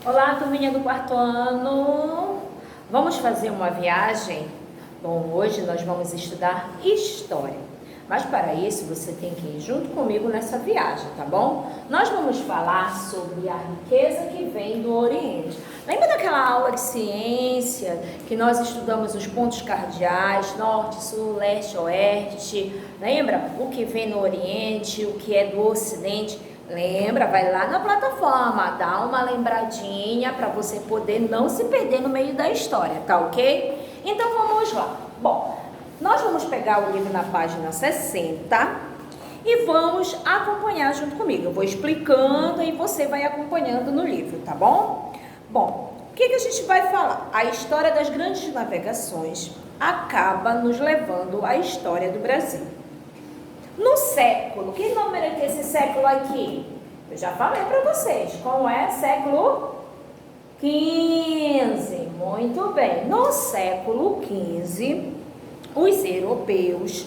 Olá, turminha do quarto ano! Vamos fazer uma viagem? Bom, hoje nós vamos estudar História. Mas para isso você tem que ir junto comigo nessa viagem, tá bom? Nós vamos falar sobre a riqueza que vem do Oriente. Lembra daquela aula de ciência que nós estudamos os pontos cardeais, norte, sul, leste, oeste? Lembra o que vem no Oriente, o que é do Ocidente? Lembra, vai lá na plataforma, dá uma lembradinha para você poder não se perder no meio da história, tá ok? Então vamos lá. Bom, nós vamos pegar o livro na página 60 e vamos acompanhar junto comigo. Eu vou explicando e você vai acompanhando no livro, tá bom? Bom, o que a gente vai falar? A história das grandes navegações acaba nos levando à história do Brasil. No século, que número é que esse século aqui? Eu já falei para vocês, como é? Século XV, muito bem. No século XV, os europeus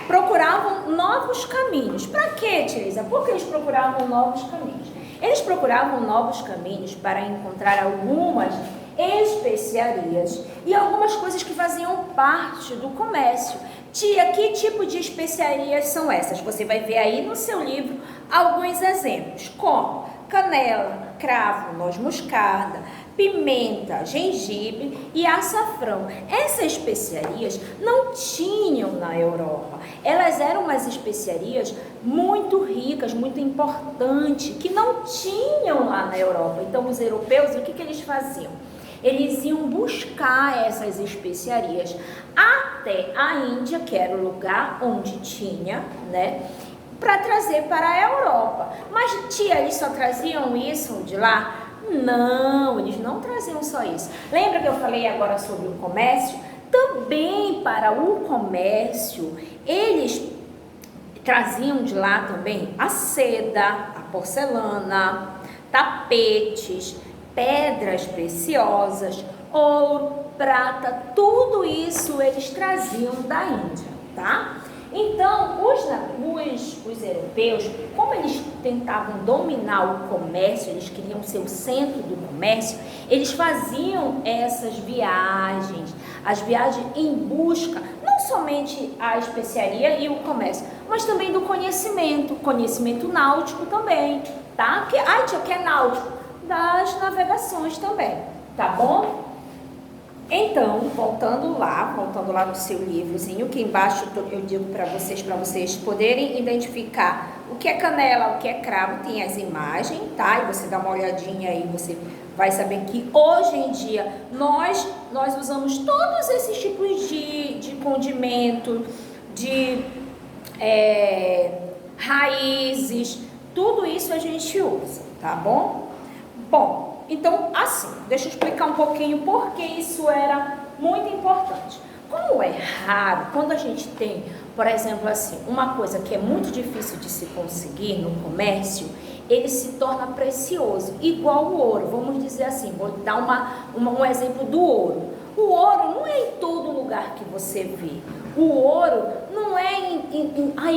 procuravam novos caminhos. Para quê, Teresa? Por que eles procuravam novos caminhos? Eles procuravam novos caminhos para encontrar algumas especiarias e algumas coisas que faziam parte do comércio. Tia, que tipo de especiarias são essas? Você vai ver aí no seu livro alguns exemplos, como canela, cravo, noz moscada, pimenta, gengibre e açafrão. Essas especiarias não tinham na Europa. Elas eram umas especiarias muito ricas, muito importantes, que não tinham lá na Europa. Então, os europeus, o que eles faziam? Eles iam buscar essas especiarias até a Índia, que era o lugar onde tinha, né, para trazer para a Europa. Mas, tia, eles só traziam isso de lá? Não, eles não traziam só isso. Lembra que eu falei agora sobre o comércio? Também para o comércio, eles traziam de lá também a seda, a porcelana, tapetes, pedras preciosas, ouro, prata, tudo isso eles traziam da Índia, tá? Então, os europeus, como eles tentavam dominar o comércio, eles queriam ser o centro do comércio, eles faziam essas viagens, as viagens em busca, não somente a especiaria e o comércio, mas também do conhecimento náutico também, tá? Ai, tia, o que é náutico? Das navegações também, tá bom? Então, voltando lá no seu livrozinho, que embaixo eu digo para vocês poderem identificar o que é canela, o que é cravo, tem as imagens, tá? E você dá uma olhadinha aí, você vai saber que hoje em dia nós usamos todos esses tipos de condimento, de raízes, tudo isso a gente usa, tá bom? Bom, então assim, deixa eu explicar um pouquinho por que isso era muito importante. Como é raro, quando a gente tem, por exemplo, assim, uma coisa que é muito difícil de se conseguir no comércio, ele se torna precioso, igual o ouro. Vamos dizer assim, vou dar um exemplo do ouro. O ouro não é em todo lugar que você vê. O ouro não é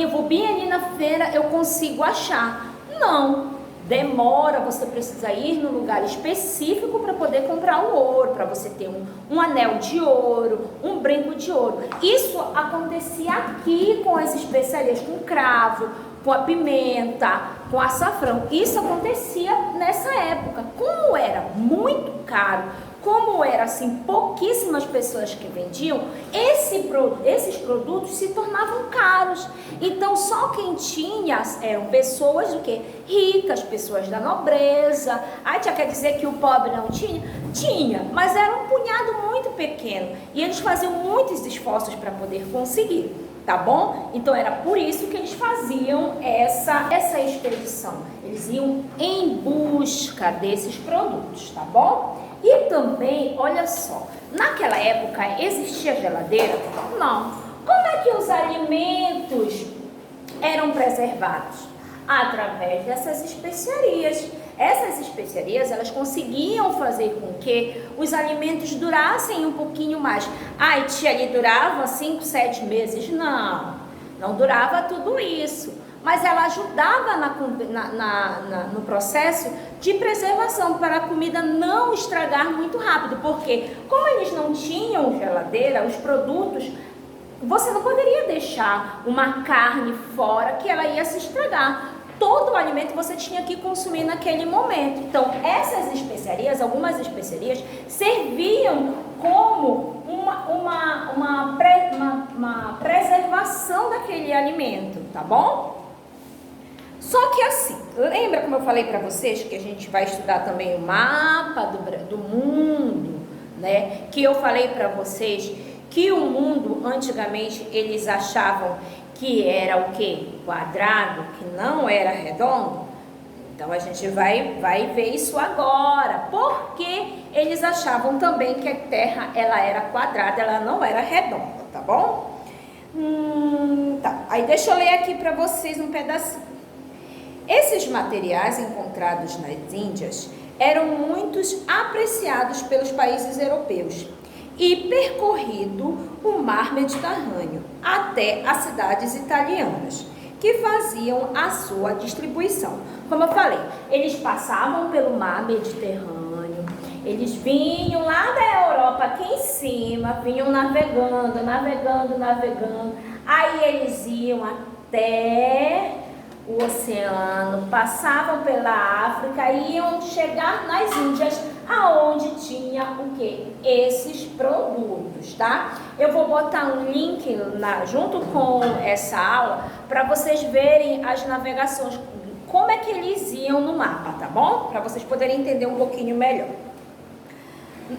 eu vou bem ali na feira, eu consigo achar. Não. Demora, você precisa ir no lugar específico para poder comprar o ouro, para você ter um anel de ouro, um brinco de ouro. Isso acontecia aqui com as especiarias, com o cravo, com a pimenta, com o açafrão. Isso acontecia nessa época. Como era muito caro, como era assim, pouquíssimas pessoas que vendiam, esses produtos se tornavam caros. Então, só quem tinha eram pessoas do quê? Ricas, pessoas da nobreza. Tia, quer dizer que o pobre não tinha? Tinha, mas era um punhado muito pequeno. E eles faziam muitos esforços para poder conseguir, tá bom? Então, era por isso que eles faziam essa expedição. Eles iam em busca desses produtos, tá bom? E também, olha só, naquela época existia geladeira? Não. Como é que os alimentos eram preservados? Através dessas especiarias. Essas especiarias, elas conseguiam fazer com que os alimentos durassem um pouquinho mais. Tia, ali durava 5, 7 meses? Não, não durava tudo isso. mas ela ajudava no processo de preservação para a comida não estragar muito rápido, porque como eles não tinham geladeira, os produtos, você não poderia deixar uma carne fora que ela ia se estragar. Todo o alimento você tinha que consumir naquele momento. Então, essas especiarias, algumas especiarias, serviam como uma preservação daquele alimento, tá bom? Só que assim, lembra como eu falei para vocês que a gente vai estudar também o mapa do mundo, né? Que eu falei para vocês que o mundo, antigamente, eles achavam que era o quê? Quadrado, que não era redondo. Então, a gente vai ver isso agora. Porque eles achavam também que a Terra, ela era quadrada, ela não era redonda, tá bom? Tá. Aí, deixa eu ler aqui para vocês um pedacinho. Esses materiais encontrados nas Índias eram muitos apreciados pelos países europeus e percorrido o mar Mediterrâneo até as cidades italianas, que faziam a sua distribuição. Como eu falei, eles passavam pelo mar Mediterrâneo, eles vinham lá da Europa aqui em cima, vinham navegando, aí eles iam até o oceano, passavam pela África e iam chegar nas Índias, aonde tinha o que? Esses produtos, tá? Eu vou botar um link junto com essa aula para vocês verem as navegações, como é que eles iam no mapa, tá bom? Para vocês poderem entender um pouquinho melhor.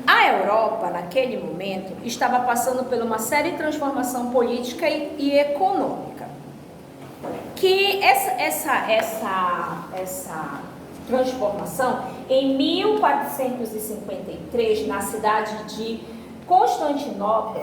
A Europa, naquele momento, estava passando por uma séria transformação política e econômica. Que essa transformação, em 1453, na cidade de Constantinopla,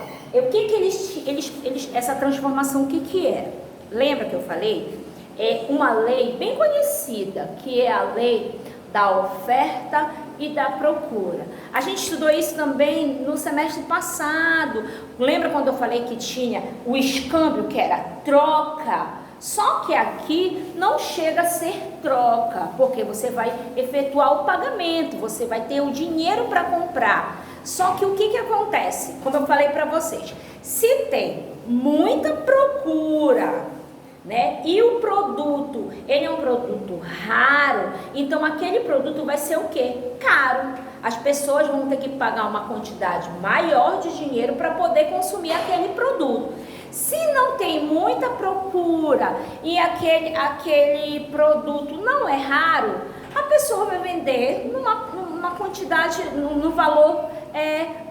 essa transformação, o que era? Lembra que eu falei? É uma lei bem conhecida, que é a lei da oferta e da procura. A gente estudou isso também no semestre passado. Lembra quando eu falei que tinha o escâmbio, que era troca? Só que aqui não chega a ser troca, porque você vai efetuar o pagamento, você vai ter o dinheiro para comprar. Só que o que acontece? Como eu falei para vocês, se tem muita procura, né, e o produto, ele é um produto raro, então aquele produto vai ser o quê? Caro. As pessoas vão ter que pagar uma quantidade maior de dinheiro para poder consumir aquele produto. Se não tem muita procura e aquele produto não é raro, a pessoa vai vender numa quantidade, no valor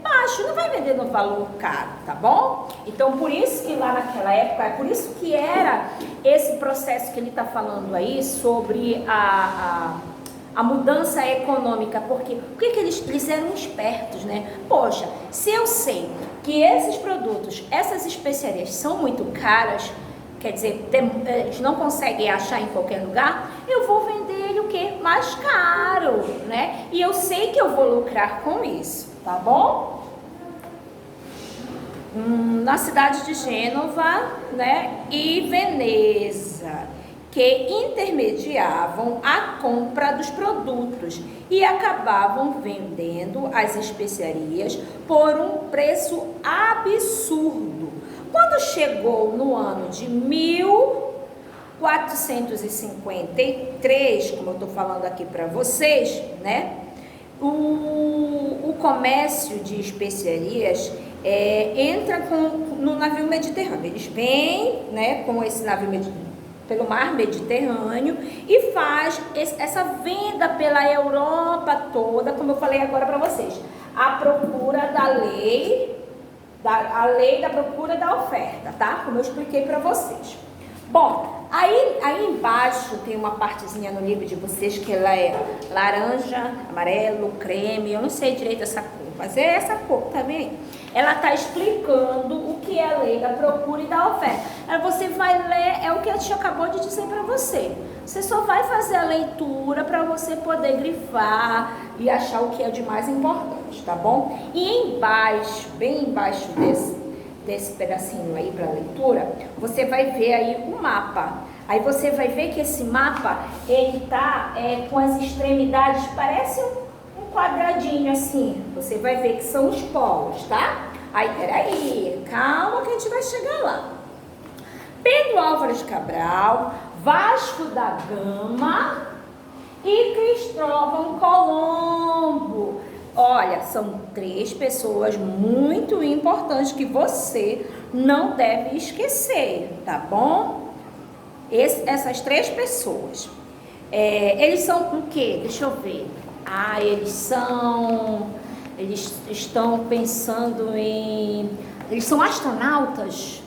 baixo, não vai vender no valor caro, tá bom? Então, por isso que lá naquela época, é por isso que era esse processo que ele está falando aí sobre a mudança econômica, porque o que eles eram espertos, né? Poxa, se eu sei que esses produtos, essas especiarias são muito caras, quer dizer, eles não conseguem achar em qualquer lugar, eu vou vender ele o quê? Mais caro, né? E eu sei que eu vou lucrar com isso, tá bom? Na cidade de Gênova, né? E Veneza, que intermediavam a compra dos produtos e acabavam vendendo as especiarias por um preço absurdo. Quando chegou no ano de 1453, como eu estou falando aqui para vocês, né? O comércio de especiarias entra no navio Mediterrâneo. Eles vêm, né, com esse navio pelo mar Mediterrâneo e faz essa venda pela Europa toda, como eu falei agora para vocês. A procura da lei, a lei da procura e da oferta, tá? Como eu expliquei para vocês. Bom, aí embaixo tem uma partezinha no livro de vocês que ela é laranja, amarelo, creme, eu não sei direito essa cor, mas é essa cor, tá vendo? Ela está explicando o que é a lei da procura e da oferta. Aí você vai ler, é o que a tia acabou de dizer para você. Você só vai fazer a leitura para você poder grifar e achar o que é de mais importante, tá bom? E embaixo, bem embaixo desse pedacinho aí para leitura, você vai ver aí o mapa. Aí você vai ver que esse mapa, ele tá com as extremidades, parece um quadradinho assim. Você vai ver que são os polos, tá? Aí, peraí, calma que a gente vai chegar lá. Pedro Álvares Cabral, Vasco da Gama e Cristóvão Colombo. Olha, são 3 pessoas muito importantes que você não deve esquecer, tá bom? Essas 3 pessoas. Eles são o quê? Deixa eu ver. Eles estão pensando em... Eles são astronautas?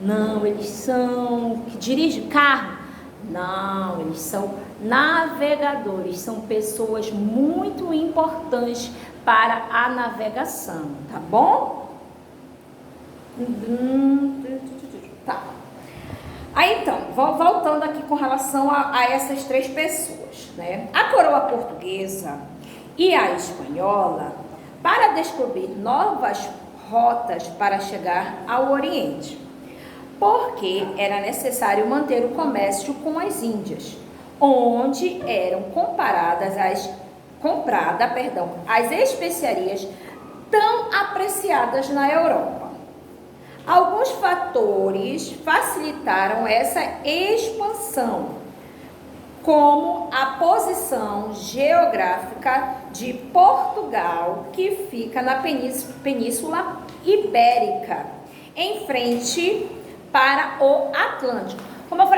Não, eles são... que dirigem carro? Não, eles são navegadores. São pessoas muito importantes para a navegação, tá bom? Tá. Aí então, voltando aqui com relação a essas 3 pessoas, né? A coroa portuguesa e a espanhola, para descobrir novas rotas para chegar ao Oriente, porque era necessário manter o comércio com as Índias, onde eram compradas as especiarias tão apreciadas na Europa. Alguns fatores facilitaram essa expansão, como a posição geográfica de Portugal, que fica na Península Ibérica, em frente para o Atlântico. Como eu falei,